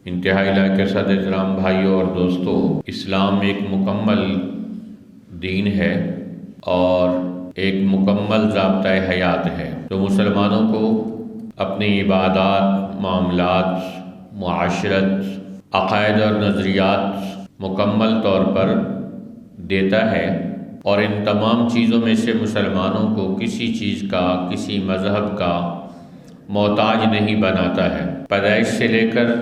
انتہائی لاکر صد احترام بھائیوں اور دوستوں، اسلام ایک مکمل دین ہے اور ایک مکمل ضابطۂ حیات ہے جو مسلمانوں کو اپنی عبادات، معاملات، معاشرت، عقائد اور نظریات مکمل طور پر دیتا ہے، اور ان تمام چیزوں میں سے مسلمانوں کو کسی چیز کا، کسی مذہب کا محتاج نہیں بناتا ہے۔ پیدائش سے لے کر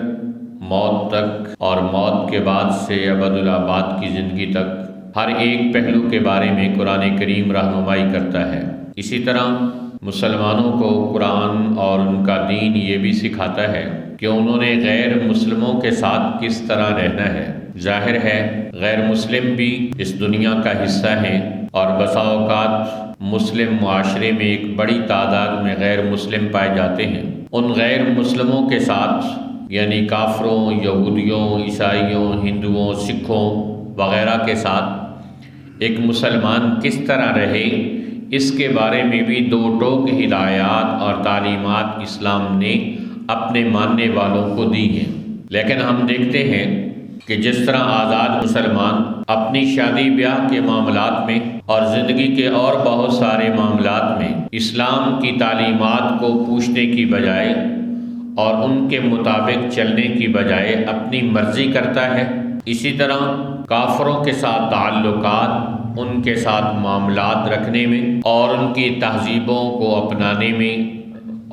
موت تک اور موت کے بعد سے ابدالآباد کی زندگی تک ہر ایک پہلو کے بارے میں قرآن کریم رہنمائی کرتا ہے۔ اسی طرح مسلمانوں کو قرآن اور ان کا دین یہ بھی سکھاتا ہے کہ انہوں نے غیر مسلموں کے ساتھ کس طرح رہنا ہے۔ ظاہر ہے غیر مسلم بھی اس دنیا کا حصہ ہیں، اور بسا اوقات مسلم معاشرے میں ایک بڑی تعداد میں غیر مسلم پائے جاتے ہیں۔ ان غیر مسلموں کے ساتھ یعنی کافروں، یہودیوں، عیسائیوں، ہندوؤں، سکھوں وغیرہ کے ساتھ ایک مسلمان کس طرح رہے، اس کے بارے میں بھی دو ٹوک ہدایات اور تعلیمات اسلام نے اپنے ماننے والوں کو دی ہیں۔ لیکن ہم دیکھتے ہیں کہ جس طرح آزاد مسلمان اپنی شادی بیاہ کے معاملات میں اور زندگی کے اور بہت سارے معاملات میں اسلام کی تعلیمات کو پوچھنے کی بجائے اور ان کے مطابق چلنے کی بجائے اپنی مرضی کرتا ہے، اسی طرح کافروں کے ساتھ تعلقات، ان کے ساتھ معاملات رکھنے میں اور ان کی تہذیبوں کو اپنانے میں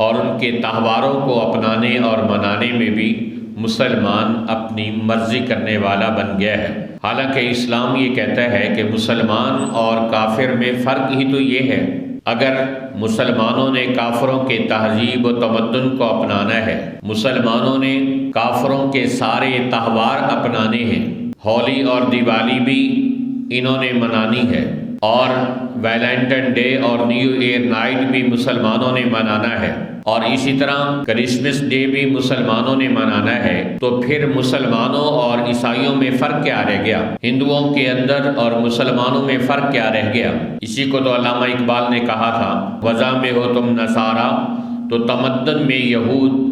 اور ان کے تہواروں کو اپنانے اور منانے میں بھی مسلمان اپنی مرضی کرنے والا بن گیا ہے۔ حالانکہ اسلام یہ کہتا ہے کہ مسلمان اور کافر میں فرق ہی تو یہ ہے۔ اگر مسلمانوں نے کافروں کے تہذیب و تمدن کو اپنانا ہے، مسلمانوں نے کافروں کے سارے تہوار اپنانے ہیں، ہولی اور دیوالی بھی انہوں نے منانی ہے، اور ویلنٹائن ڈے اور نیو ایئر نائٹ بھی مسلمانوں نے منانا ہے، اور اسی طرح کرسمس ڈے بھی مسلمانوں نے منانا ہے، تو پھر مسلمانوں اور عیسائیوں میں فرق کیا رہ گیا؟ ہندوؤں کے اندر اور مسلمانوں میں فرق کیا رہ گیا؟ اسی کو تو علامہ اقبال نے کہا تھا، وضع میں ہو تم نصارا تو تمدن میں یہود،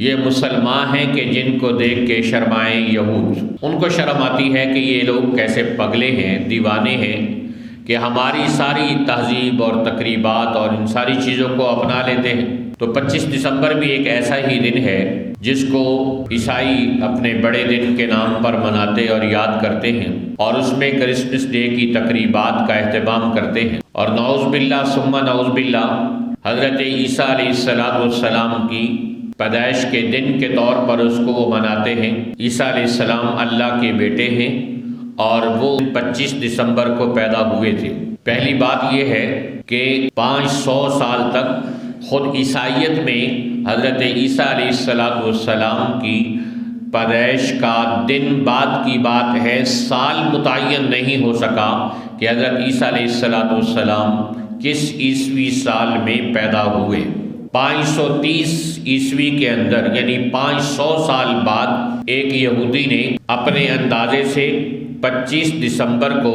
یہ مسلمان ہیں کہ جن کو دیکھ کے شرمائیں یہود۔ ان کو شرم آتی ہے کہ یہ لوگ کیسے پگلے ہیں، دیوانے ہیں کہ ہماری ساری تہذیب اور تقریبات اور ان ساری چیزوں کو اپنا لیتے ہیں۔ تو 25 دسمبر بھی ایک ایسا ہی دن ہے جس کو عیسائی اپنے بڑے دن کے نام پر مناتے اور یاد کرتے ہیں، اور اس میں کرسمس ڈے کی تقریبات کا اہتمام کرتے ہیں، اور نعوذ باللہ ثم نعوذ باللہ حضرت عیسیٰ علیہ السلام کی پیدائش کے دن کے طور پر اس کو وہ مناتے ہیں۔ عیسیٰ علیہ السلام اللہ کے بیٹے ہیں اور وہ 25 دسمبر کو پیدا ہوئے تھے۔ پہلی بات یہ ہے کہ 500 سال تک خود عیسائیت میں حضرت عیسیٰ علیہ السلام کی پیدائش کا دن بعد کی بات ہے، سال متعین نہیں ہو سکا کہ حضرت عیسیٰ علیہ السلام کس عیسوی سال میں پیدا ہوئے۔ 530 عیسوی کے اندر یعنی 500 سال بعد ایک یہودی نے اپنے اندازے سے 25 دسمبر کو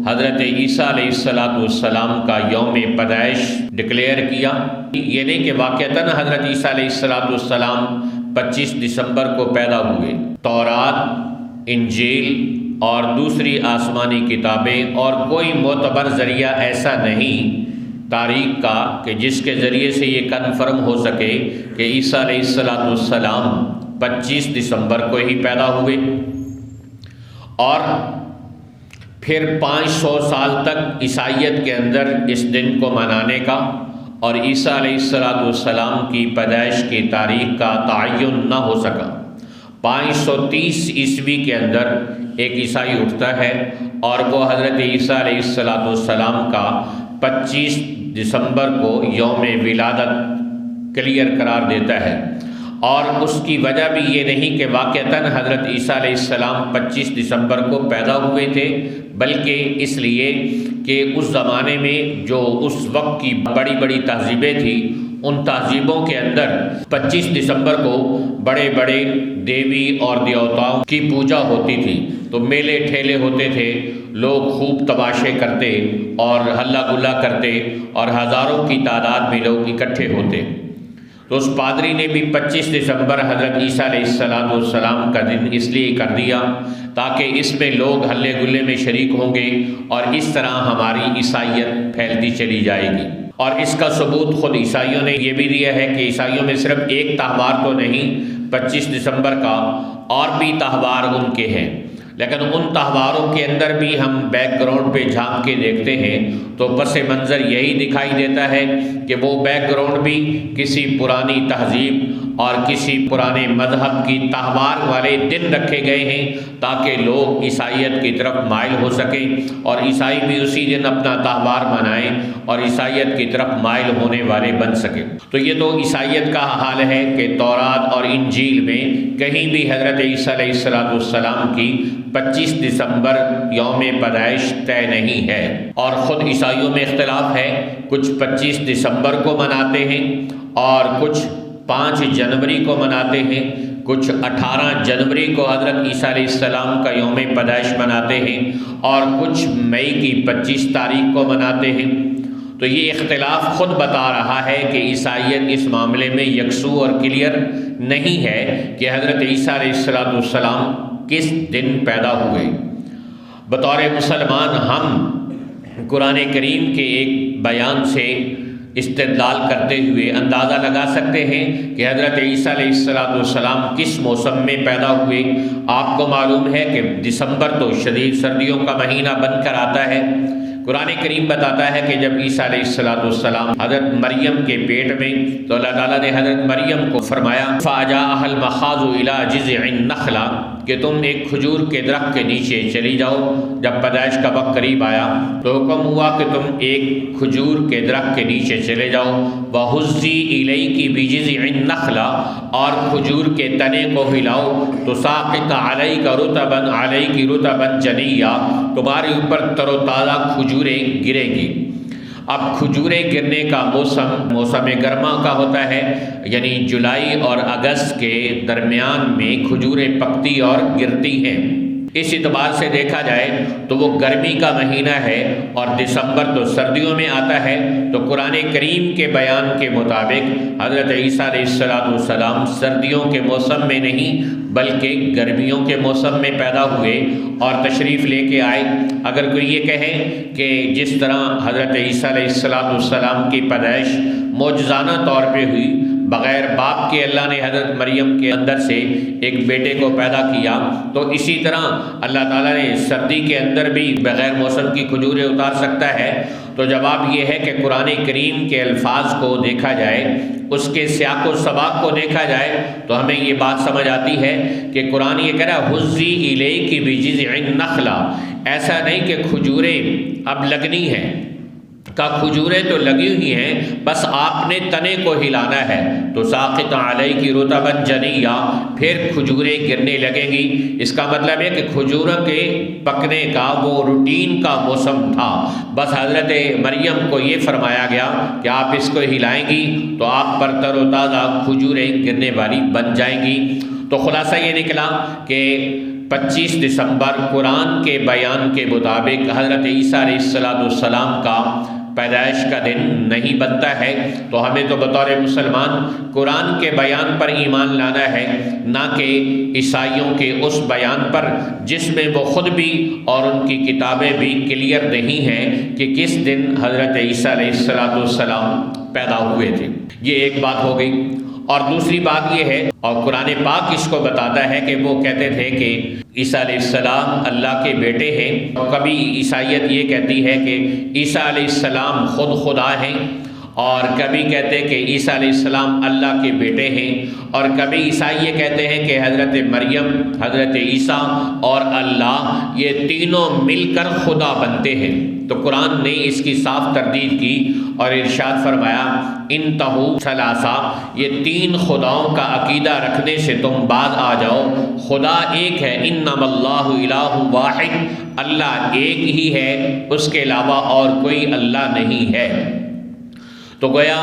حضرت عیسیٰ علیہ السلام کا یوم پیدائش ڈکلیئر کیا۔ یہ نہیں کہ واقعتاً حضرت عیسیٰ علیہ السلام 25 دسمبر کو پیدا ہوئے۔ تورات، انجیل اور دوسری آسمانی کتابیں اور کوئی معتبر ذریعہ ایسا نہیں تاریخ کا کہ جس کے ذریعے سے یہ کنفرم ہو سکے کہ عیسیٰ علیہ السلام 25 دسمبر کو ہی پیدا ہوئے، اور پھر 500 سال تک عیسائیت کے اندر اس دن کو منانے کا اور عیسیٰ علیہ السلام کی پیدائش کی تاریخ کا تعین نہ ہو سکا۔ 530 عیسوی کے اندر ایک عیسائی اٹھتا ہے اور وہ حضرت عیسیٰ علیہ السلام کا 25 دسمبر کو یوم ولادت کلیئر قرار دیتا ہے، اور اس کی وجہ بھی یہ نہیں کہ واقعتاً حضرت عیسیٰ علیہ السلام 25 دسمبر کو پیدا ہوئے تھے، بلکہ اس لیے کہ اس زمانے میں جو اس وقت کی بڑی بڑی تہذیبیں تھیں، ان تہذیبوں کے اندر 25 دسمبر کو بڑے بڑے دیوی اور دیوتاؤں کی پوجا ہوتی تھی، تو میلے ٹھیلے ہوتے تھے، لوگ خوب تماشے کرتے اور ہلا گلا کرتے اور ہزاروں کی تعداد میں لوگ اکٹھے ہوتے۔ تو اس پادری نے بھی 25 دسمبر حضرت عیسیٰ علیہ السلام کا دن اس لیے کر دیا تاکہ اس میں لوگ ہلے گلے میں شریک ہوں گے اور اس طرح ہماری عیسائیت پھیلتی چلی جائے گی۔ اور اس کا ثبوت خود عیسائیوں نے یہ بھی دیا ہے کہ عیسائیوں میں صرف ایک تہوار تو نہیں 25 دسمبر کا، اور بھی تہوار ان کے ہیں، لیکن ان تہواروں کے اندر بھی ہم بیک گراؤنڈ پہ جھانک کے دیکھتے ہیں تو پس منظر یہی دکھائی دیتا ہے کہ وہ بیک گراؤنڈ بھی کسی پرانی تہذیب اور کسی پرانے مذہب کی تہوار والے دن رکھے گئے ہیں تاکہ لوگ عیسائیت کی طرف مائل ہو سکیں اور عیسائی بھی اسی دن اپنا تہوار منائیں اور عیسائیت کی طرف مائل ہونے والے بن سکیں۔ تو یہ تو عیسائیت کا حال ہے کہ تورات اور انجیل میں کہیں بھی حضرت عیسیٰ علیہ السلام کی 25 دسمبر یوم پیدائش طے نہیں ہے، اور خود عیسائیوں میں اختلاف ہے، کچھ 25 دسمبر کو مناتے ہیں اور کچھ 5 جنوری کو مناتے ہیں، کچھ 18 جنوری کو حضرت عیسیٰ علیہ السلام کا یوم پیدائش مناتے ہیں اور کچھ مئی کی 25 تاریخ کو مناتے ہیں۔ تو یہ اختلاف خود بتا رہا ہے کہ عیسائیت اس معاملے میں یکسو اور کلیئر نہیں ہے کہ حضرت عیسیٰ علیہ السلام کس دن پیدا ہوئے۔ بطور مسلمان ہم قرآن کریم کے ایک بیان سے استدلال کرتے ہوئے اندازہ لگا سکتے ہیں کہ حضرت عیسیٰ علیہ السلام کس موسم میں پیدا ہوئے۔ آپ کو معلوم ہے کہ دسمبر تو شدید سردیوں کا مہینہ بن کر آتا ہے۔ قرآن کریم بتاتا ہے کہ جب عیسیٰ علیہ السلام حضرت مریم کے پیٹ میں، تو اللہ تعالیٰ نے حضرت مریم کو فرمایا فَأَجَاءَهَا الْمَخَاضُ إِلَىٰ جِذْعِ النَّخْلَةِ کہ تم ایک کھجور کے درخت کے نیچے چلی جاؤ۔ جب پیدائش کا وقت قریب آیا تو حکم ہوا کہ تم ایک کھجور کے درخت کے نیچے چلے جاؤ۔ وَهُزِّي إِلَيْكِ بِجِذْعِ النَّخْلَةِ اور کھجور کے تنے کو ہلاؤ، تُسَاقِطْ عَلَيْكَ رُطَبًا عَلَيْكِ رُطَبًا جَنِيًّا تمہارے اوپر تر و تازہ کھجوریں گرے گی۔ اب کھجوریں گرنے کا موسم گرما کا ہوتا ہے، یعنی جولائی اور اگست کے درمیان میں کھجوریں پکتی اور گرتی ہیں۔ اس اعتبار سے دیکھا جائے تو وہ گرمی کا مہینہ ہے اور دسمبر تو سردیوں میں آتا ہے، تو قرآن کریم کے بیان کے مطابق حضرت عیسیٰ علیہ السلام سردیوں کے موسم میں نہیں بلکہ گرمیوں کے موسم میں پیدا ہوئے اور تشریف لے کے آئے۔ اگر کوئی یہ کہے کہ جس طرح حضرت عیسیٰ علیہ السلام کی پیدائش معجزانہ طور پہ ہوئی، بغیر باپ کے اللہ نے حضرت مریم کے اندر سے ایک بیٹے کو پیدا کیا، تو اسی طرح اللہ تعالیٰ نے سردی کے اندر بھی بغیر موسم کی کھجوریں اتار سکتا ہے۔ تو جواب یہ ہے کہ قرآن کریم کے الفاظ کو دیکھا جائے، اس کے سیاق و سباق کو دیکھا جائے تو ہمیں یہ بات سمجھ آتی ہے کہ قرآن یہ کہہ رہا ہے حُزِّي إِلَيْكِ بِجِذْعِ النَّخْلَةِ، ایسا نہیں کہ کھجوریں اب لگنی ہیں، کا کھجوریں تو لگی ہوئی ہیں، بس آپ نے تنے کو ہلانا ہے۔ تو ساقط علیہ رطبًا جنیا، پھر کھجوریں گرنے لگیں گی۔ اس کا مطلب ہے کہ کھجوروں کے پکنے کا وہ روٹین کا موسم تھا، بس حضرت مریم کو یہ فرمایا گیا کہ آپ اس کو ہلائیں گی تو آپ پر تر و تازہ کھجوریں گرنے والی بن جائیں گی۔ تو خلاصہ یہ نکلا کہ 25 دسمبر قرآن کے بیان کے مطابق حضرت عیسیٰ علیہ السلام کا پیدائش کا دن نہیں بنتا ہے۔ تو ہمیں تو بطور مسلمان قرآن کے بیان پر ایمان لانا ہے، نہ کہ عیسائیوں کے اس بیان پر جس میں وہ خود بھی اور ان کی کتابیں بھی کلیئر نہیں ہیں کہ کس دن حضرت عیسیٰ علیہ السلام پیدا ہوئے تھے۔ یہ ایک بات ہو گئی۔ اور دوسری بات یہ ہے، اور قرآن پاک اس کو بتاتا ہے کہ وہ کہتے تھے کہ عیسیٰ علیہ السلام اللہ کے بیٹے ہیں۔ کبھی عیسائیت یہ کہتی ہے کہ عیسیٰ علیہ السلام خود خدا ہیں، اور کبھی کہتے ہیں کہ عیسیٰ علیہ السلام اللہ کے بیٹے ہیں، اور کبھی عیسائی یہ کہتے ہیں کہ حضرت مریم، حضرت عیسیٰ اور اللہ یہ تینوں مل کر خدا بنتے ہیں۔ تو قرآن نے اس کی صاف تردید کی اور ارشاد فرمایا انتہو ثلاثہ، یہ 3 خداؤں کا عقیدہ رکھنے سے تم باز آ جاؤ۔ خدا ایک ہے، انما اللہ الہ واحد، اللہ ایک ہی ہے، اس کے علاوہ اور کوئی اللہ نہیں ہے۔ تو گویا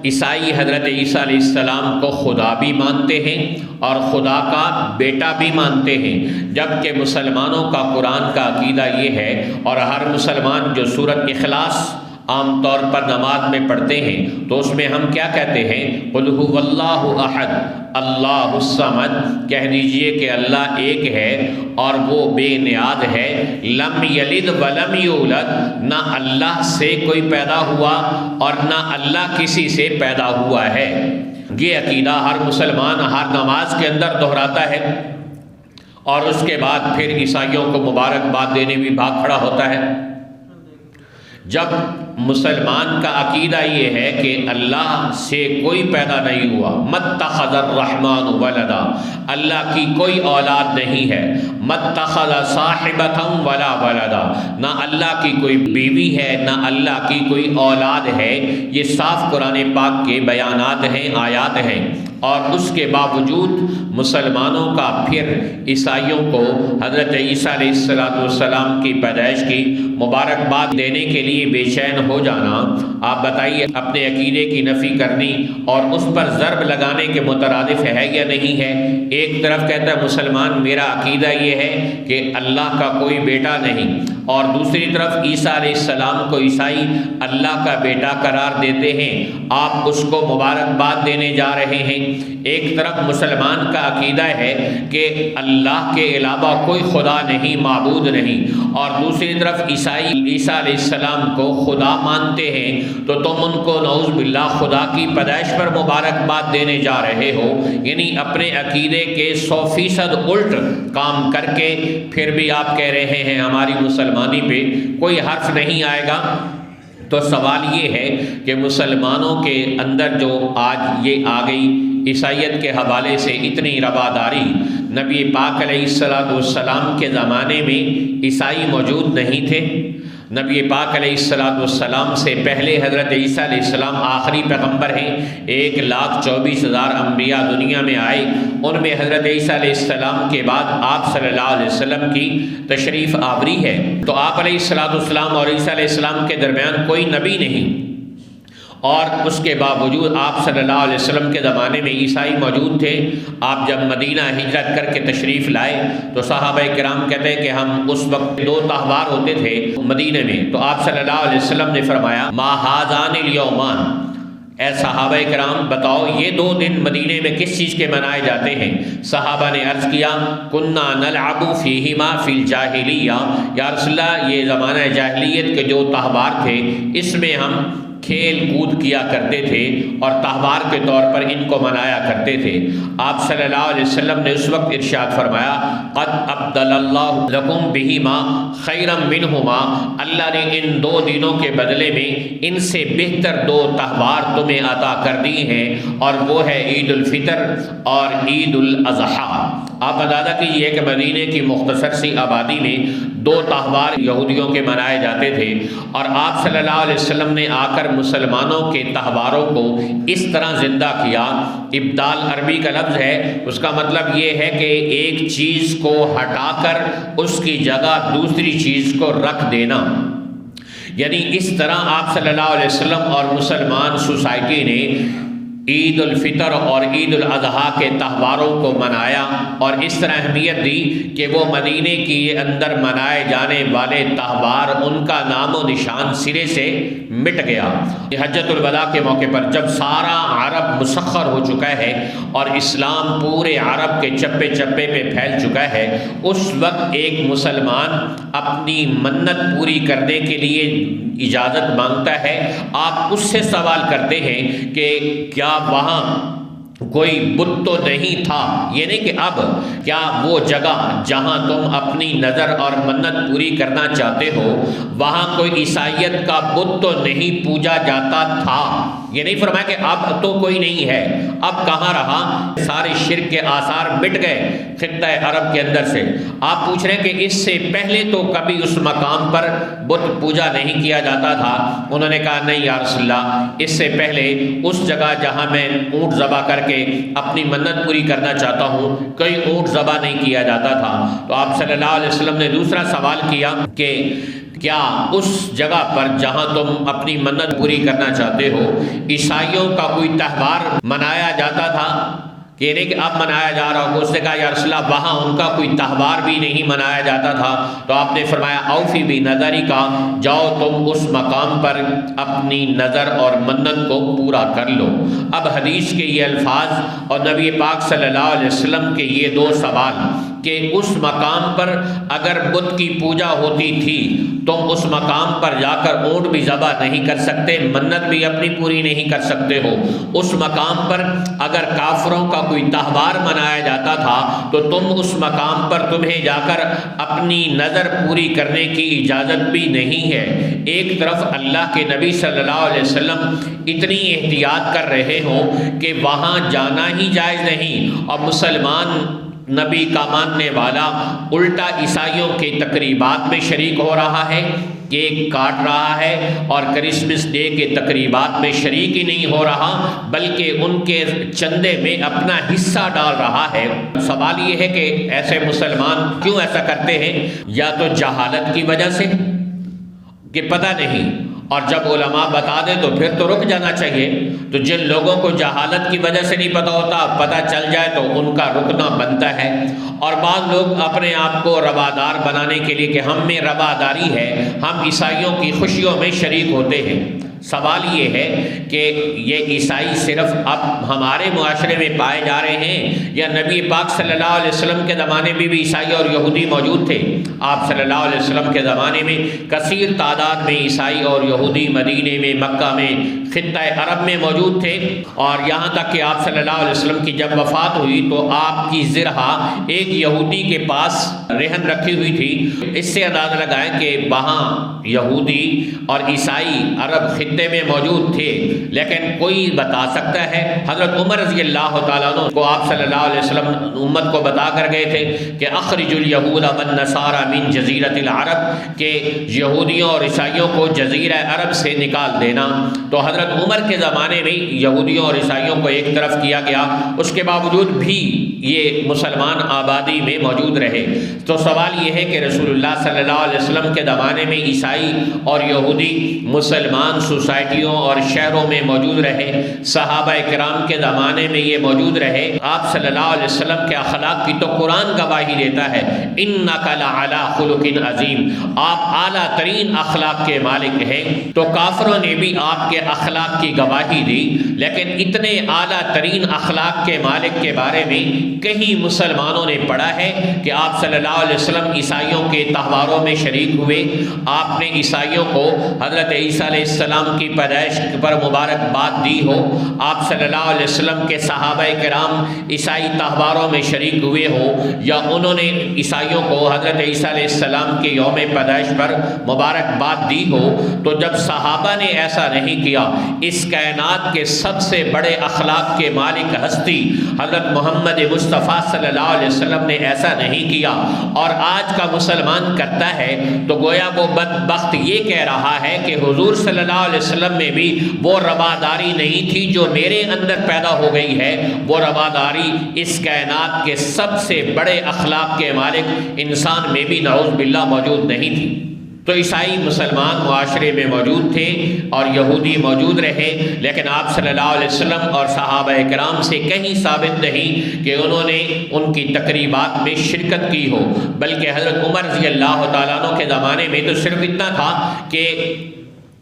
عیسائی حضرت عیسیٰ علیہ السلام کو خدا بھی مانتے ہیں اور خدا کا بیٹا بھی مانتے ہیں، جبکہ مسلمانوں کا قرآن کا عقیدہ یہ ہے، اور ہر مسلمان جو سورۃ اخلاص عام طور پر نماز میں پڑھتے ہیں تو اس میں ہم کیا کہتے ہیں؟ قل هو اللہ احد اللہ الصمد، کہہ دیجئے کہ اللہ ایک ہے اور وہ بے نیاز ہے، لم یلد ولم یولد، نہ اللہ سے کوئی پیدا ہوا اور نہ اللہ کسی سے پیدا ہوا ہے۔ یہ عقیدہ ہر مسلمان ہر نماز کے اندر دہراتا ہے، اور اس کے بعد پھر عیسائیوں کو مبارکباد دینے بھی بھاگ کھڑا ہوتا ہے۔ جب مسلمان کا عقیدہ یہ ہے کہ اللہ سے کوئی پیدا نہیں ہوا، متخذ الرحمن ولدا، اللہ کی کوئی اولاد نہیں ہے، متخذ صاحبۃ ولا ولدا، نہ اللہ کی کوئی بیوی ہے نہ اللہ کی کوئی اولاد ہے، یہ صاف قرآن پاک کے بیانات ہیں، آیات ہیں، اور اس کے باوجود مسلمانوں کا پھر عیسائیوں کو حضرت عیسیٰ علیہ السلام کی پیدائش کی مبارکباد دینے کے لیے بے چین ہو جانا، آپ بتائیے اپنے عقیدے کی نفی کرنی اور اس پر ضرب لگانے کے مترادف ہے یا نہیں ہے؟ ایک طرف کہتا ہے مسلمان میرا عقیدہ یہ ہے کہ اللہ کا کوئی بیٹا نہیں، اور دوسری طرف عیسیٰ علیہ السلام کو عیسائی اللہ کا بیٹا قرار دیتے ہیں، آپ اس کو مبارکباد دینے جا رہے ہیں۔ ایک طرف مسلمان کا عقیدہ ہے کہ اللہ کے علاوہ کوئی خدا نہیں، معبود نہیں، اور دوسری طرف عیسائی عیسیٰ علیہ السلام کو خدا مانتے ہیں، تو تم ان کو نعوذ باللہ خدا کی پیدائش پر مبارکباد دینے جا رہے ہو، یعنی اپنے عقیدے کے 100% الٹ کام کر کے پھر بھی آپ کہہ رہے ہیں ہماری مسلمانی پہ کوئی حرف نہیں آئے گا۔ تو سوال یہ ہے کہ مسلمانوں کے اندر جو آج یہ آ گئی عیسائیت کے حوالے سے اتنی رواداری، نبی پاک علیہ السلام کے زمانے میں عیسائی موجود نہیں تھے، نبی پاک علیہ السلام سے پہلے حضرت عیسیٰ علیہ السلام آخری پیغمبر ہیں، 1,24,000 انبیاء دنیا میں آئے، ان میں حضرت عیسیٰ علیہ السلام کے بعد آپ صلی اللہ علیہ وسلم کی تشریف آوری ہے، تو آپ علیہ السلام اور عیسیٰ علیہ السلام کے درمیان کوئی نبی نہیں، اور اس کے باوجود آپ صلی اللہ علیہ وسلم کے زمانے میں عیسائی موجود تھے۔ آپ جب مدینہ ہجرت کر کے تشریف لائے تو صحابہ کرام کہتے ہیں کہ ہم اس وقت 2 تہوار ہوتے تھے مدینہ میں، تو آپ صلی اللہ علیہ وسلم نے فرمایا ما ھذان الیومان، اے صحابہ کرام بتاؤ یہ 2 دن مدینے میں کس چیز کے منائے جاتے ہیں؟ صحابہ نے عرض کیا کنا نلعب فیہما فی الجاہلیہ، یا رسول اللہ یہ زمانہ جاہلیت کے جو تہوار تھے اس میں ہم کھیل کود کیا کرتے تھے اور تہوار کے طور پر ان کو منایا کرتے تھے۔ آپ صلی اللہ علیہ وسلم نے اس وقت ارشاد فرمایا قد ابدل اللہ لکم بہما خیرا منہما، اللہ نے ان 2 دنوں کے بدلے میں ان سے بہتر 2 تہوار تمہیں عطا کر دی ہیں، اور وہ ہے عید الفطر اور عید الاضحیٰ۔ آپ اندازہ کیجیے کہ مدینے کی مختصر سی آبادی میں 2 تہوار یہودیوں کے منائے جاتے تھے، اور آپ صلی اللہ علیہ وسلم نے آ کر مسلمانوں کے تہواروں کو اس طرح زندہ کیا۔ ابدال عربی کا لفظ ہے، اس کا مطلب یہ ہے کہ ایک چیز کو ہٹا کر اس کی جگہ دوسری چیز کو رکھ دینا، یعنی اس طرح آپ صلی اللہ علیہ وسلم اور مسلمان سوسائٹی نے عید الفطر اور عید الاضحیٰ کے تہواروں کو منایا، اور اس طرح اہمیت دی کہ وہ مدینے کے اندر منائے جانے والے تہوار ان کا نام و نشان سرے سے مٹ گیا۔ حجۃ الوداع کے موقع پر جب سارا عرب مسخر ہو چکا ہے اور اسلام پورے عرب کے چپے چپے پہ پھیل چکا ہے، اس وقت ایک مسلمان اپنی منت پوری کرنے کے لیے اجازت مانگتا ہے، آپ اس سے سوال کرتے ہیں کہ کیا وہاں کوئی بت تو نہیں تھا، یعنی کہ اب کیا وہ جگہ جہاں تم اپنی نظر اور منت پوری کرنا چاہتے ہو وہاں کوئی عیسائیت کا بت تو نہیں پوجا جاتا تھا؟ یہ نہیں فرمایا کہ اب تو کوئی نہیں ہے، اب کہاں رہا؟ سارے شرک کے آثار مٹ گئے خطہ عرب کے اندر سے۔ آپ پوچھ رہے ہیں کہ اس سے پہلے تو کبھی اس مقام پر بت پوجا نہیں کیا جاتا تھا؟ انہوں نے کہا نہیں یا رسول اللہ، اس سے پہلے اس جگہ جہاں میں اونٹ ذبح کر کے اپنی منت پوری کرنا چاہتا ہوں کوئی اونٹ ذبح نہیں کیا جاتا تھا۔ تو آپ صلی اللہ علیہ وسلم نے دوسرا سوال کیا کہ کیا اس جگہ پر جہاں تم اپنی منت پوری کرنا چاہتے ہو عیسائیوں کا کوئی تہوار منایا جاتا تھا؟ کہ نہیں کہ اب منایا جا رہا ہو۔ اس نے کہا یا رسول اللہ وہاں ان کا کوئی تہوار بھی نہیں منایا جاتا تھا۔ تو آپ نے فرمایا اوفی بھی نظری کا، جاؤ تم اس مقام پر اپنی نظر اور منت کو پورا کر لو۔ اب حدیث کے یہ الفاظ اور نبی پاک صلی اللہ علیہ وسلم کے یہ دو سوال کہ اس مقام پر اگر بت کی پوجا ہوتی تھی تم اس مقام پر جا کر اونٹ بھی ذبح نہیں کر سکتے، منت بھی اپنی پوری نہیں کر سکتے ہو۔ اس مقام پر اگر کافروں کا کوئی تہوار منایا جاتا تھا تو تم اس مقام پر تمہیں جا کر اپنی نظر پوری کرنے کی اجازت بھی نہیں ہے۔ ایک طرف اللہ کے نبی صلی اللہ علیہ وسلم اتنی احتیاط کر رہے ہوں کہ وہاں جانا ہی جائز نہیں، اور مسلمان نبی کا ماننے والا الٹا عیسائیوں کے تقریبات میں شریک ہو رہا ہے، کیک کاٹ رہا ہے اور کرسمس ڈے کے تقریبات میں شریک ہی نہیں ہو رہا بلکہ ان کے چندے میں اپنا حصہ ڈال رہا ہے۔ سوال یہ ہے کہ ایسے مسلمان کیوں ایسا کرتے ہیں؟ یا تو جہالت کی وجہ سے کہ پتہ نہیں، اور جب علماء بتا دیں تو پھر تو رک جانا چاہیے۔ تو جن لوگوں کو جہالت کی وجہ سے نہیں پتہ ہوتا، پتہ چل جائے تو ان کا رکنا بنتا ہے۔ اور بعض لوگ اپنے آپ کو روادار بنانے کے لیے کہ ہم میں رواداری ہے، ہم عیسائیوں کی خوشیوں میں شریک ہوتے ہیں۔ سوال یہ ہے کہ یہ عیسائی صرف اب ہمارے معاشرے میں پائے جا رہے ہیں یا نبی پاک صلی اللہ علیہ وسلم کے زمانے میں بھی عیسائی اور یہودی موجود تھے؟ آپ صلی اللہ علیہ وسلم کے زمانے میں کثیر تعداد میں عیسائی اور یہودی مدینے میں، مکہ میں، خطہ عرب میں موجود تھے، اور یہاں تک کہ آپ صلی اللہ علیہ وسلم کی جب وفات ہوئی تو آپ کی زرہ ایک یہودی کے پاس رہن رکھی ہوئی تھی۔ اس سے اندازہ لگائیں کہ وہاں یہودی اور عیسائی عرب خطے میں موجود تھے، لیکن کوئی بتا سکتا ہے؟ حضرت عمر رضی اللہ تعالیٰ عنہ کو آپ صلی اللہ علیہ وسلم امت کو بتا کر گئے تھے کہ اخرج الیہود والنصارى من جزیرۃ العرب، کہ یہودیوں اور عیسائیوں کو جزیرہ عرب سے نکال دینا۔ تو حضرت عمر کے زمانے میں یہودیوں اور عیسائیوں کو ایک طرف کیا گیا، اس کے باوجود بھی یہ مسلمان آبادی میں موجود رہے۔ تو سوال یہ ہے کہ رسول اللہ صلی اللہ علیہ وسلم کے زمانے میں عیسائی اور یہودی مسلمان سوسائٹیوں اور شہروں میں موجود رہے، صحابہ کرام کے زمانے میں یہ موجود رہے۔ آپ صلی اللہ علیہ وسلم کے اخلاق کی تو قرآن گواہی دیتا ہے، انک لعلی خلق عظیم، آپ اعلیٰ ترین اخلاق کے مالک ہیں۔ تو کافروں نے بھی آپ کے اخلاق کی گواہی دی، لیکن اتنے اعلیٰ ترین اخلاق کے مالک کے بارے میں کہیں مسلمانوں نے پڑھا ہے کہ آپ صلی اللہ علیہ وسلم عیسائیوں کے تہواروں میں شریک ہوئے؟ آپ نے عیسائیوں کو حضرت عیسیٰ علیہ السلام کی پیدائش پر مبارکباد دی ہو؟ آپ صلی اللہ علیہ وسلم کے صحابہ کرام عیسائی تہواروں میں شریک ہوئے ہو، یا انہوں نے عیسائیوں کو حضرت عیسیٰ علیہ السلام کے یوم پیدائش پر مبارکباد دی ہو؟ تو جب صحابہ نے ایسا نہیں کیا، اس کائنات کے سب سے بڑے اخلاق کے مالک ہستی حضرت محمد مصطفیٰ صلی اللہ علیہ وسلم نے ایسا نہیں کیا، اور آج کا مسلمان کرتا ہے، تو گویا وہ بدبخت یہ کہہ رہا ہے کہ حضور صلی اللہ علیہ وسلم میں بھی وہ رواداری نہیں تھی جو میرے اندر پیدا ہو گئی ہے۔ وہ رواداری اس کائنات کے سب سے بڑے اخلاق کے مالک انسان میں بھی نعوذ باللہ موجود نہیں تھی۔ تو عیسائی مسلمان معاشرے میں موجود تھے اور یہودی موجود رہے، لیکن آپ صلی اللہ علیہ وسلم اور صحابہ کرام سے کہیں ثابت نہیں کہ انہوں نے ان کی تقریبات میں شرکت کی ہو، بلکہ حضرت عمر رضی اللہ تعالیٰ عنہ کے زمانے میں تو صرف اتنا تھا کہ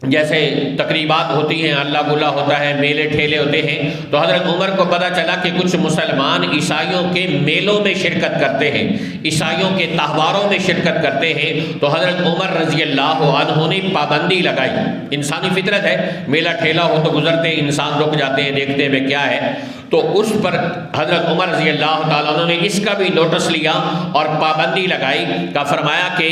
جیسے تقریبات ہوتی ہیں، اللہ گلا ہوتا ہے، میلے ٹھیلے ہوتے ہیں، تو حضرت عمر کو پتہ چلا کہ کچھ مسلمان عیسائیوں کے میلوں میں شرکت کرتے ہیں، عیسائیوں کے تہواروں میں شرکت کرتے ہیں۔ تو حضرت عمر رضی اللہ عنہ نے پابندی لگائی۔ انسانی فطرت ہے، میلہ ٹھیلا ہو تو گزرتے انسان رک جاتے ہیں، دیکھتے ہیں کیا ہے، تو اس پر حضرت عمر رضی اللہ تعالیٰ عنہ نے اس کا بھی نوٹس لیا اور پابندی لگائی کا فرمایا کہ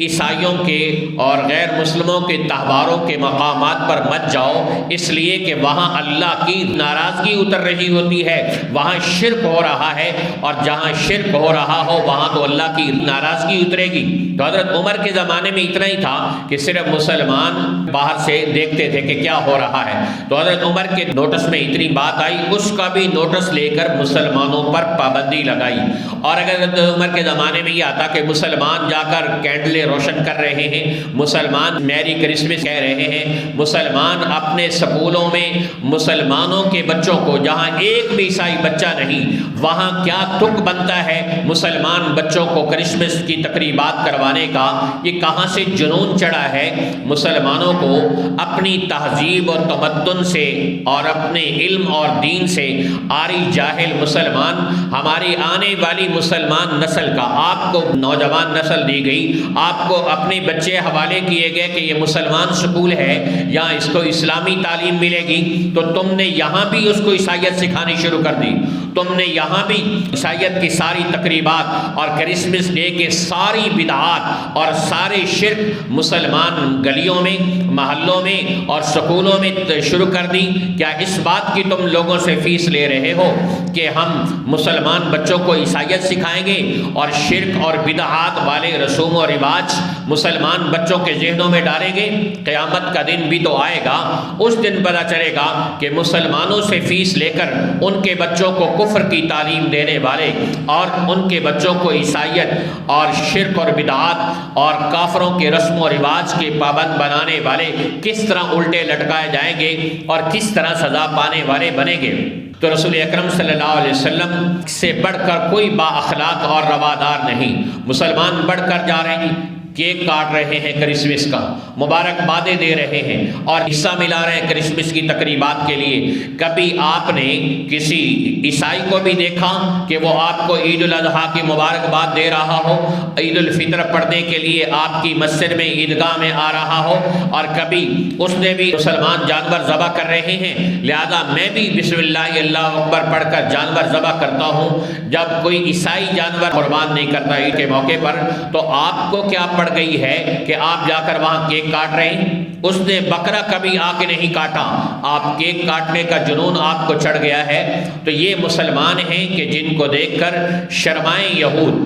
عیسائیوں کے اور غیر مسلموں کے تہواروں کے مقامات پر مت جاؤ، اس لیے کہ وہاں اللہ کی ناراضگی اتر رہی ہوتی ہے، وہاں شرک ہو رہا ہے، اور جہاں شرک ہو رہا ہو وہاں تو اللہ کی ناراضگی اترے گی۔ تو حضرت عمر کے زمانے میں اتنا ہی تھا کہ صرف مسلمان باہر سے دیکھتے تھے کہ کیا ہو رہا ہے، تو حضرت عمر کے نوٹس میں اتنی بات آئی، اس کا بھی بھی نوٹس لے کر مسلمانوں پر پابندی لگائی. اور اگر حضرت عمر کے زمانے میں یہ آتا کہ مسلمان جا کر کینڈلیں روشن کر رہے ہیں، مسلمان میری کرسمس کہہ رہے ہیں، مسلمان اپنے سکولوں میں مسلمانوں کے بچوں کو، جہاں ایک بھی عیسائی بچہ نہیں، وہاں کیا تک بنتا ہے مسلمان بچوں کو کرسمس کی تقریبات کروانے کا؟ یہ کہاں سے جنون چڑھا ہے مسلمانوں کو اپنی تہذیب اور تمدن سے اور اپنے علم اور دین سے آری جاہل مسلمان، ہماری آنے والی مسلمان نسل کا، آپ کو نوجوان نسل دی گئی، آپ کو اپنے بچے حوالے کیے گئے کہ یہ مسلمان سکول ہے یا اس کو اسلامی تعلیم ملے گی، تو تم نے یہاں بھی اس کو عیسائیت سکھانی شروع کر دی. تم نے یہاں بھی عیسائیت کی ساری تقریبات اور کرسمس ڈے کے ساری بدعات اور سارے شرک مسلمان گلیوں میں، محلوں میں اور سکولوں میں شروع کر دی. کیا اس بات کی تم لوگوں سے فیس لے رہے ہو کہ ہم مسلمان بچوں کو عیسائیت سکھائیں گے اور شرک اور بدعات والے رسوم و رواج مسلمان بچوں کے ذہنوں میں ڈالیں گے؟ قیامت کا دن بھی تو آئے گا، اس دن پتہ چلے گا کہ مسلمانوں سے فیس لے کر ان کے بچوں کو کفر کی تعلیم دینے والے اور ان کے بچوں کو عیسائیت اور شرک اور بدعات اور کافروں کے رسم و رواج کے پابند بنانے والے کس طرح الٹے لٹکائے جائیں گے اور کس طرح سزا پانے والے بنیں گے. تو رسول اکرم صلی اللہ علیہ وسلم سے بڑھ کر کوئی با اخلاق اور روادار نہیں. مسلمان بڑھ کر جا رہے ہیں، کیک کاٹ رہے ہیں کرسمس کا، مبارکبادیں دے رہے ہیں اور حصہ ملا رہے ہیں کرسمس کی تقریبات کے لیے. کبھی آپ نے کسی عیسائی کو بھی دیکھا کہ وہ آپ کو عید الاضحیٰ کی مبارکباد دے رہا ہو، عید الفطر پڑھنے کے لیے آپ کی مسجد میں عیدگاہ میں آ رہا ہو؟ اور کبھی اس نے بھی مسلمان جانور ذبح کر رہے ہیں، لہذا میں بھی بسم اللہ اللہ اکبر پڑھ کر جانور ذبح کرتا ہوں. جب کوئی عیسائی جانور قربان نہیں کرتا عید کے موقع پر، تو آپ کو کیا پڑ گئی ہے کہ آپ جا کر وہاں کیک کاٹ رہے ہیں؟ اس نے بکرا کبھی آ کے نہیں کاٹا، آپ کیک کاٹنے کا جنون آپ کو چڑھ گیا ہے. تو یہ مسلمان ہیں کہ جن کو دیکھ کر شرمائیں یہود،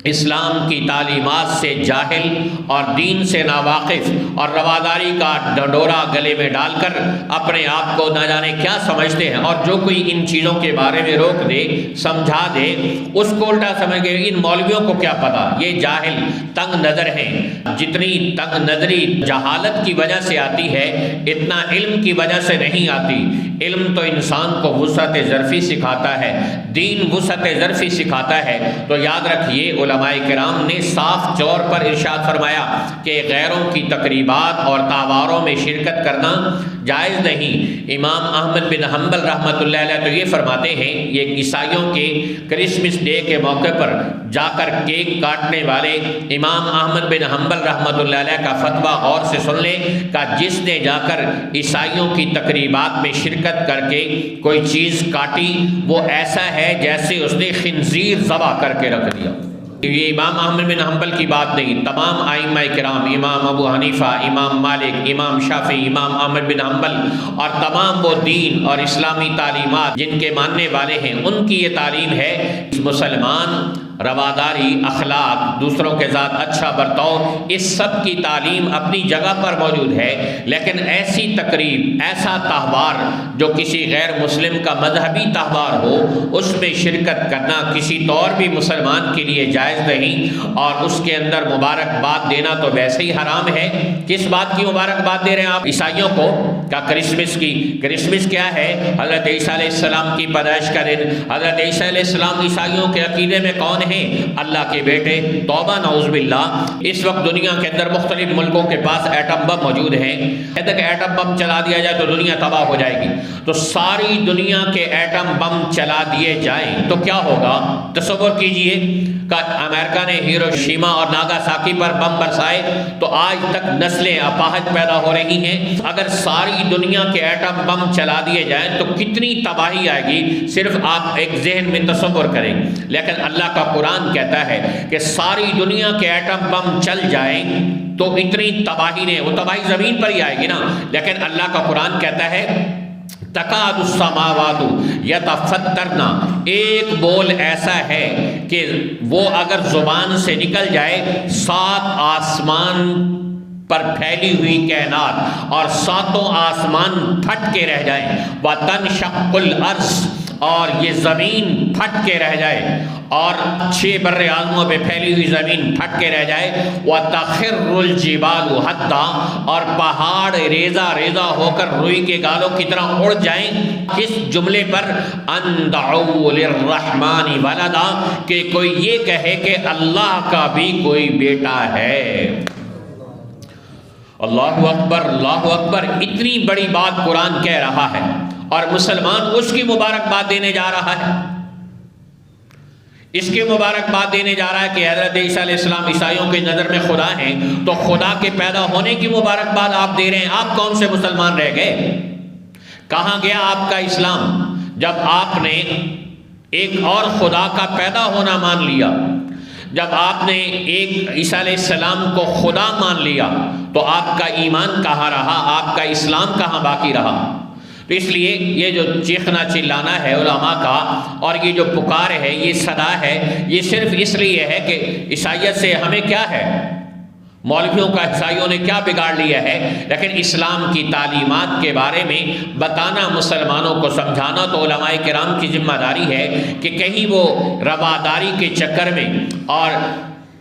اسلام کی تعلیمات سے جاہل اور دین سے ناواقف اور رواداری کا ڈنڈورا گلے میں ڈال کر اپنے آپ کو نہ جانے کیا سمجھتے ہیں. اور جو کوئی ان چیزوں کے بارے میں روک دے، سمجھا دے، اس کو الٹا سمجھ گئے ان مولویوں کو کیا پتا، یہ جاہل تنگ نظر ہیں. جتنی تنگ نظری جہالت کی وجہ سے آتی ہے، اتنا علم کی وجہ سے نہیں آتی. علم تو انسان کو وسعت ظرفی سکھاتا ہے، دین وسعت ظرفی سکھاتا ہے. تو یاد رکھیے علماء کرام نے صاف طور پر ارشاد فرمایا کہ غیروں کی تقریبات اور تہواروں میں شرکت کرنا جائز نہیں. امام احمد بن حنبل رحمۃ اللہ علیہ تو یہ فرماتے ہیں، یہ عیسائیوں کے کرسمس ڈے کے موقع پر جا کر کیک کاٹنے والے امام احمد بن حنبل رحمۃ اللہ علیہ کا فتویٰ غور سے سن لیں کہ جس نے جا کر عیسائیوں کی تقریبات میں شرکت کر کے کوئی چیز کاٹی، وہ ایسا ہے جیسے اس نے خنزیر ذبح کر کے رکھ دیا. یہ امام احمد بن حنبل کی بات نہیں، تمام ائمہ کرام، امام ابو حنیفہ، امام مالک، امام شافعی، امام احمد بن حنبل اور تمام وہ دین اور اسلامی تعلیمات جن کے ماننے والے ہیں، ان کی یہ تعلیم ہے مسلمان رواداری، اخلاق، دوسروں کے ساتھ اچھا برتاؤ، اس سب کی تعلیم اپنی جگہ پر موجود ہے. لیکن ایسی تقریب، ایسا تہوار جو کسی غیر مسلم کا مذہبی تہوار ہو، اس میں شرکت کرنا کسی طور بھی مسلمان کے لیے جائز نہیں. اور اس کے اندر مبارکباد دینا تو ویسے ہی حرام ہے. کس بات کی مبارکباد دے رہے ہیں آپ عیسائیوں کو؟ کیا کرسمس کی؟ کرسمس کیا ہے؟ حضرت عیسیٰ علیہ السلام کی پیدائش کا دن. حضرت عیسیٰ علیہ السلام عیسائیوں کے عقیدے میں کون ہیں؟ اللہ کے بیٹے. توبہ نعوذ باللہ. اس وقت دنیا کے اندر مختلف ملکوں کے پاس ایٹم بم موجود ہیں. اگر ایٹم بم چلا دیا جائے تو دنیا تباہ ہو جائے گی. تو ساری دنیا کے ایٹم بم چلا دیے جائیں تو کیا ہوگا؟ تصور کیجئے کہ امریکہ نے ہیروشیما اور ناگاساکی پر بم برسائے تو آج تک نسلیں اپاہج پیدا ہو رہی ہیں. اگر ساری دنیا کے ایٹم بم چلا دیے جائیں تو کتنی تباہی آئے گی، صرف آپ ایک ذہن میں تصور کریں. لیکن اللہ کا قرآن کہتا ہے کہ ساری دنیا کے ایٹم بم چل جائیں تو اتنی تباہی نے، وہ تباہی زمین پر ہی آئے گی نا. لیکن اللہ کا قرآن کہتا ہے تکاد السماوات یتفطرن، ایک بول ایسا ہے کہ وہ اگر زبان سے نکل جائے 7 آسمان پر پھیلی ہوئی کائنات اور 7 آسمان پھٹ کے رہ جائیں. وَتَنشَقُّ الْأَرْضُ، اور یہ زمین پھٹ کے رہ جائے اور 6 بر اعظموں پہ پھیلی ہوئی زمین پھٹ کے رہ جائے، وَتَخِرُّ الْجِبَالُ حَتَّى، اور پہاڑ ریزہ ریزہ ہو کر روئی کے گالوں کی طرح اڑ جائیں، کس جملے پر؟ أَن دَعُوا لِلرَّحْمَنِ وَلَدًا، کہ کوئی یہ کہے کہ اللہ کا بھی کوئی بیٹا ہے۔ اللہ اکبر، اللہ اکبر، اتنی بڑی بات قرآن کہہ رہا ہے اور مسلمان اس کی مبارکباد دینے جا رہا ہے، اس کی مبارکباد دینے جا رہا ہے کہ حضرت عیسیٰ علیہ السلام عیسائیوں کی نظر میں خدا ہیں، تو خدا کے پیدا ہونے کی مبارکباد آپ دے رہے ہیں۔ آپ کون سے مسلمان رہ گئے؟ کہاں گیا آپ کا اسلام جب آپ نے ایک اور خدا کا پیدا ہونا مان لیا؟ جب آپ نے ایک عیسیٰ علیہ السلام کو خدا مان لیا تو آپ کا ایمان کہاں رہا؟ آپ کا اسلام کہاں باقی رہا؟ تو اس لیے یہ جو چیخنا چلانا ہے علماء کا اور یہ جو پکار ہے، یہ صدا ہے، یہ صرف اس لیے ہے کہ عیسائیت سے ہمیں کیا ہے؟ مولویوں کا عیسائیوں نے کیا بگاڑ لیا ہے؟ لیکن اسلام کی تعلیمات کے بارے میں بتانا، مسلمانوں کو سمجھانا تو علماء کرام کی ذمہ داری ہے کہ کہیں وہ رواداری کے چکر میں اور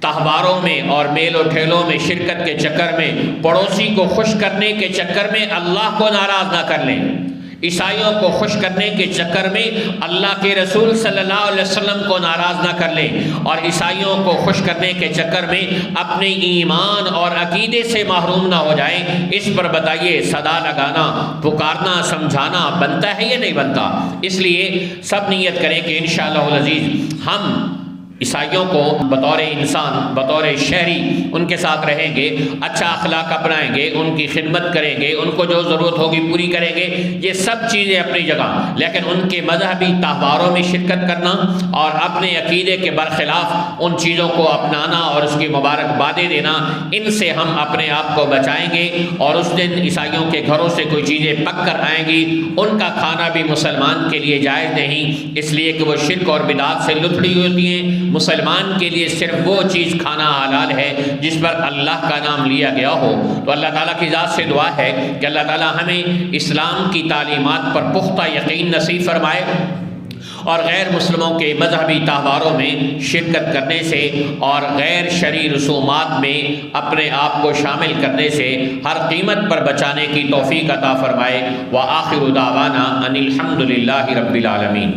تہواروں میں اور میل و ٹھیلوں میں شرکت کے چکر میں، پڑوسی کو خوش کرنے کے چکر میں اللہ کو ناراض نہ کر لیں، عیسائیوں کو خوش کرنے کے چکر میں اللہ کے رسول صلی اللہ علیہ وسلم کو ناراض نہ کر لیں، اور عیسائیوں کو خوش کرنے کے چکر میں اپنے ایمان اور عقیدے سے محروم نہ ہو جائیں۔ اس پر بتائیے صدا لگانا، پکارنا، سمجھانا بنتا ہے یا نہیں بنتا؟ اس لیے سب نیت کریں کہ انشاءاللہ العزیز ہم عیسائیوں کو بطور انسان، بطور شہری ان کے ساتھ رہیں گے، اچھا اخلاق اپنائیں گے، ان کی خدمت کریں گے، ان کو جو ضرورت ہوگی پوری کریں گے، یہ سب چیزیں اپنی جگہ، لیکن ان کے مذہبی تہواروں میں شرکت کرنا اور اپنے عقیدے کے برخلاف ان چیزوں کو اپنانا اور اس کی مبارکبادیں دینا، ان سے ہم اپنے آپ کو بچائیں گے۔ اور اس دن عیسائیوں کے گھروں سے کوئی چیزیں پک کر آئیں گی، ان کا کھانا بھی مسلمان کے لیے جائز نہیں، اس لیے کہ وہ شرک اور بدعات سے لتڑی ہوتی ہیں۔ مسلمان کے لیے صرف وہ چیز کھانا حلال ہے جس پر اللہ کا نام لیا گیا ہو۔ تو اللہ تعالیٰ کی ذات سے دعا ہے کہ اللہ تعالیٰ ہمیں اسلام کی تعلیمات پر پختہ یقین نصیب فرمائے اور غیر مسلموں کے مذہبی تہواروں میں شرکت کرنے سے اور غیر شرعی رسومات میں اپنے آپ کو شامل کرنے سے ہر قیمت پر بچانے کی توفیق عطا فرمائے۔ وآخر دعوانا ان الحمد للہ رب العالمین۔